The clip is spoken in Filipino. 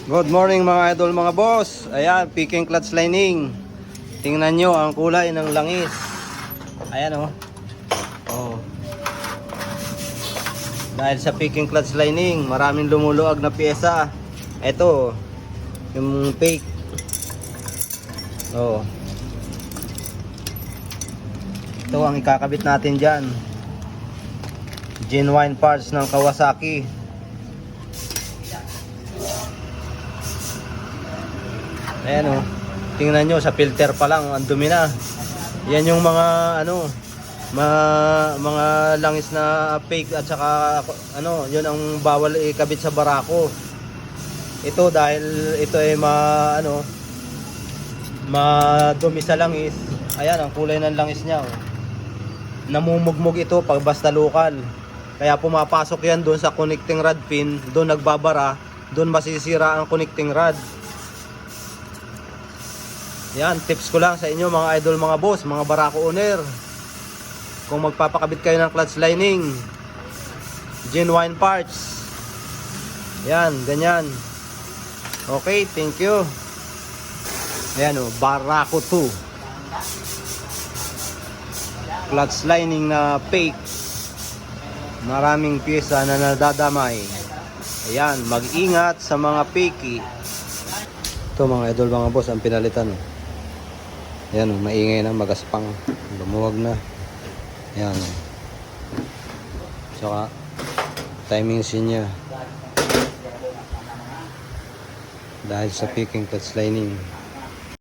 Good morning mga idol, mga boss. Ayan, picking clutch lining. Tingnan nyo ang kulay ng langis. Ayan oh. Oh. Dahil sa picking clutch lining, maraming lumuluag na pyesa. Ito, yung fake. Oh. Ito ang ikakabit natin dyan. Genuine parts ng Kawasaki. Ayan o, tingnan nyo sa filter pa lang, ang dumi na. Yan yung mga mga langis na fake at saka yun ang bawal ikabit sa barako. Ito dahil ito ay madumi sa langis. Ayan ang kulay ng langis niya oh. Namumugmog ito pag basta lokal. Kaya pumapasok yan doon sa connecting rod pin, doon nagbabara, doon masisira ang connecting rod. Yan, tips ko lang sa inyo mga idol, mga boss, mga barako owner. Kung magpapakabit kayo ng clutch lining, genuine parts. Yan, ganyan. Okay, thank you. Ayan o, Barako 2. Clutch lining na fake. Maraming pyesa na nadadamay. Ayan, mag-ingat sa mga fakey. Ito mga idol, mga boss, ang pinalitan. Ayan, maingay na, magaspang, lumuwag na. Ayan. Tsaka timing niya. Dahil sa picking clutch lining.